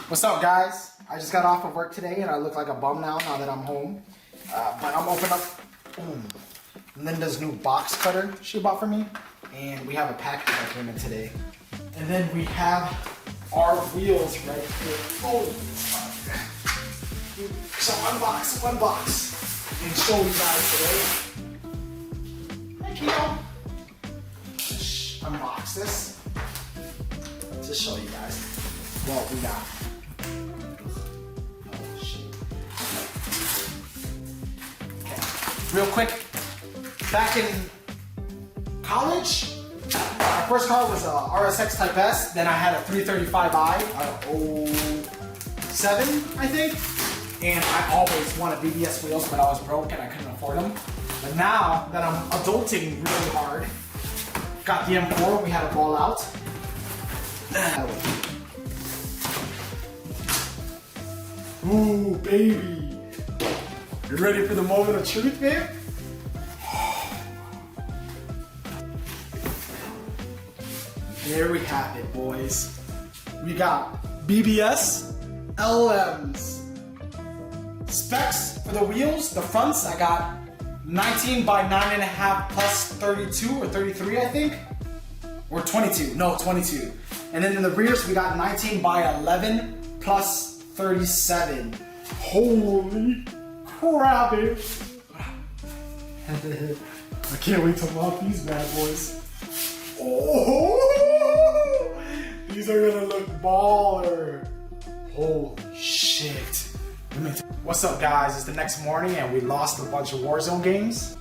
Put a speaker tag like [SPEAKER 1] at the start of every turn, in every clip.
[SPEAKER 1] What's up, guys? I just got off of work today and I look like a bum now that I'm home. But I'm opening up Linda's new box cutter she bought for me. And we have a package that came in today. And then we have our wheels right here. Oh, so unbox and show you guys today. Hey, Kino. Unbox this. Just show you guys what we got. Oh, shit. Okay. Real quick, back in college, my first car was a RSX Type S. Then I had a 335i, 07, I think. And I always wanted BBS wheels, but I was broke and I couldn't afford them. But now that I'm adulting really hard, got the M4, we had a ball out. Ooh, baby. You ready for the moment of truth, babe? There we have it, boys. We got BBS LMs. Specs for the wheels, the fronts, I got 19 by 9.5 plus 32 or 33, I think. Or 22, no, 22. And then in the rears, we got 19 by 11 plus 37. Holy crap, it. I can't wait to mop these bad boys. Oh, these are gonna look baller. Holy shit. What's up, guys? It's the next morning and we lost a bunch of Warzone games.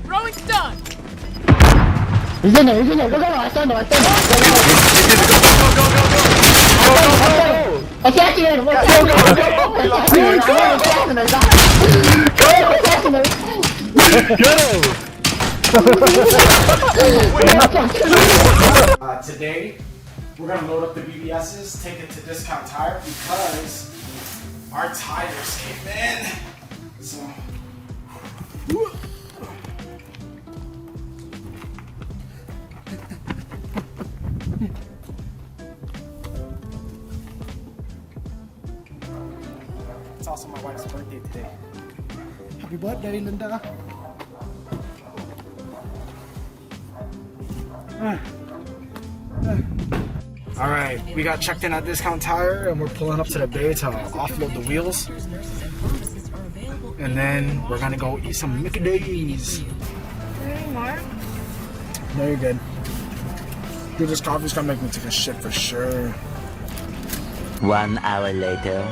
[SPEAKER 2] Rowing's done!
[SPEAKER 3] He's in there, go, I stand him. Go. Let's activate him,
[SPEAKER 1] Today, we're gonna load up the BBS's, take it to Discount Tire because our tires came in. So, it's also my wife's birthday today. Happy birthday, Linda. Alright, we got checked in at Discount Tire and we're pulling up to the bay to offload the wheels. And then we're gonna go eat some Mickey D's.
[SPEAKER 2] Any more?
[SPEAKER 1] No, you're good. Dude, this coffee's gonna make me take a shit for sure.
[SPEAKER 4] 1 hour later.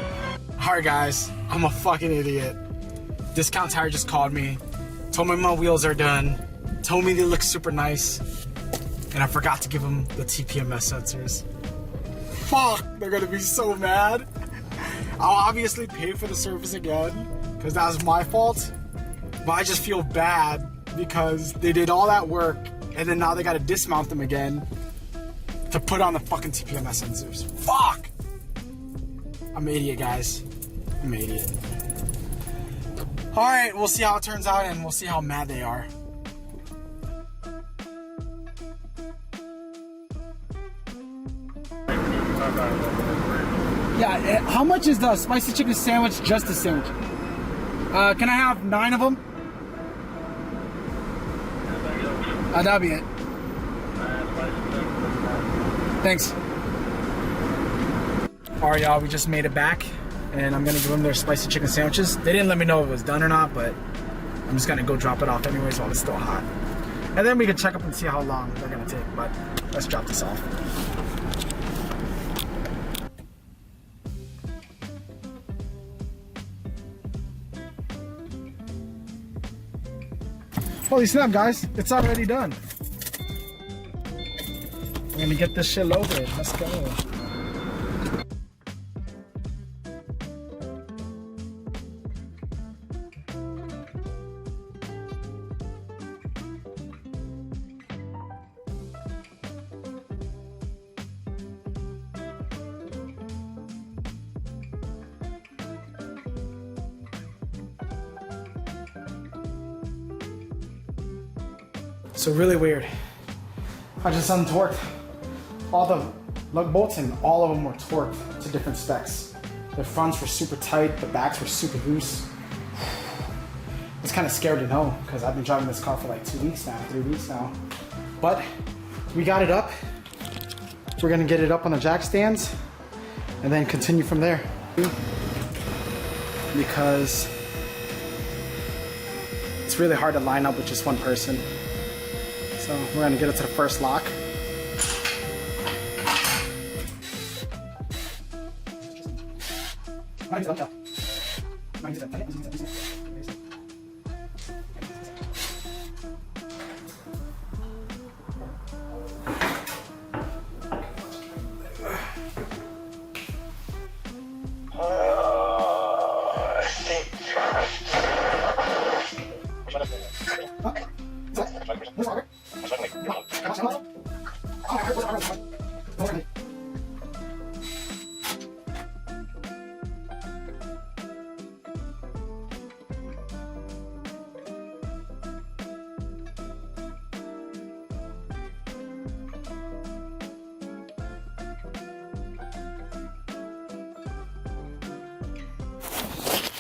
[SPEAKER 1] Alright guys, I'm a fucking idiot. Discount Tire just called me, told me my wheels are done, told me they look super nice, and I forgot to give them the TPMS sensors. Fuck, they're gonna be so mad. I'll obviously pay for the service again, because that was my fault, but I just feel bad because they did all that work, and then now they gotta dismount them again to put on the fucking TPMS sensors. Fuck! I'm an idiot, guys. I'm an idiot. Alright, we'll see how it turns out and we'll see how mad they are. Yeah, how much is the spicy chicken sandwich, just a sandwich? Can I have 9 of them? That'll be it. Thanks. Alright, y'all, we just made it back, and I'm gonna give them their spicy chicken sandwiches. They didn't let me know if it was done or not, but I'm just gonna go drop it off anyways while it's still hot. And then we can check up and see how long they're gonna take, but let's drop this off. Holy snap, guys, it's already done. We're gonna get this shit loaded. Let's go. So really weird. I just untorqued all the lug bolts, and all of them were torqued to different specs. The fronts were super tight, the backs were super loose. I was kind of scared to know because I've been driving this car for like 2 weeks now, 3 weeks now. But we got it up. We're gonna get it up on the jack stands and then continue from there. Because it's really hard to line up with just one person. So we're gonna get it to the first lock.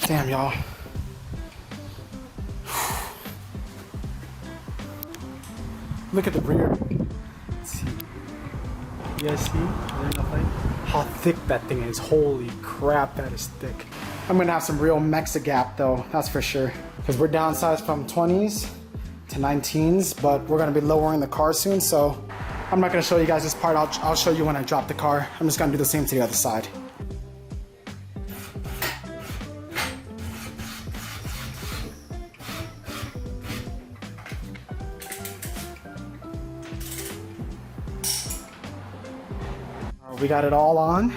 [SPEAKER 1] Damn, y'all. Look at the rear. Let's see. You guys see? How thick that thing is. Holy crap, that is thick. I'm gonna have some real Mexa gap though, that's for sure. Because we're downsized from 20s to 19s, but we're gonna be lowering the car soon, so I'm not gonna show you guys this part. I'll show you when I drop the car. I'm just gonna do the same to the other side. We got it all on.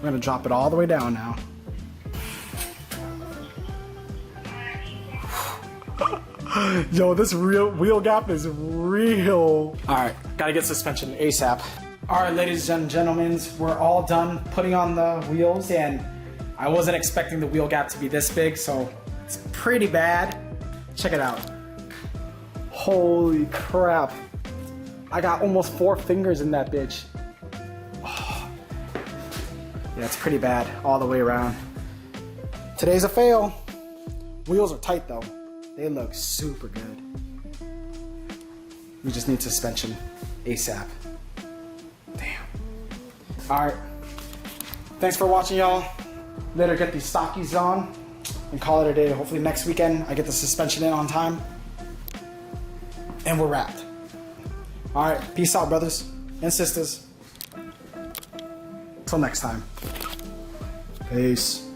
[SPEAKER 1] We're gonna drop it all the way down now. Yo, this real wheel gap is real. All right, gotta get suspension ASAP. All right, ladies and gentlemen, we're all done putting on the wheels, and I wasn't expecting the wheel gap to be this big, so it's pretty bad. Check it out. Holy crap. I got almost 4 fingers in that bitch. Yeah, it's pretty bad all the way around. Today's a fail. Wheels are tight though. They look super good. We just need suspension ASAP. Damn. All right. Thanks for watching, y'all. Later, get these stockies on and call it a day. Hopefully next weekend I get the suspension in on time. And we're wrapped. All right. Peace out, brothers and sisters. Till next time. Peace.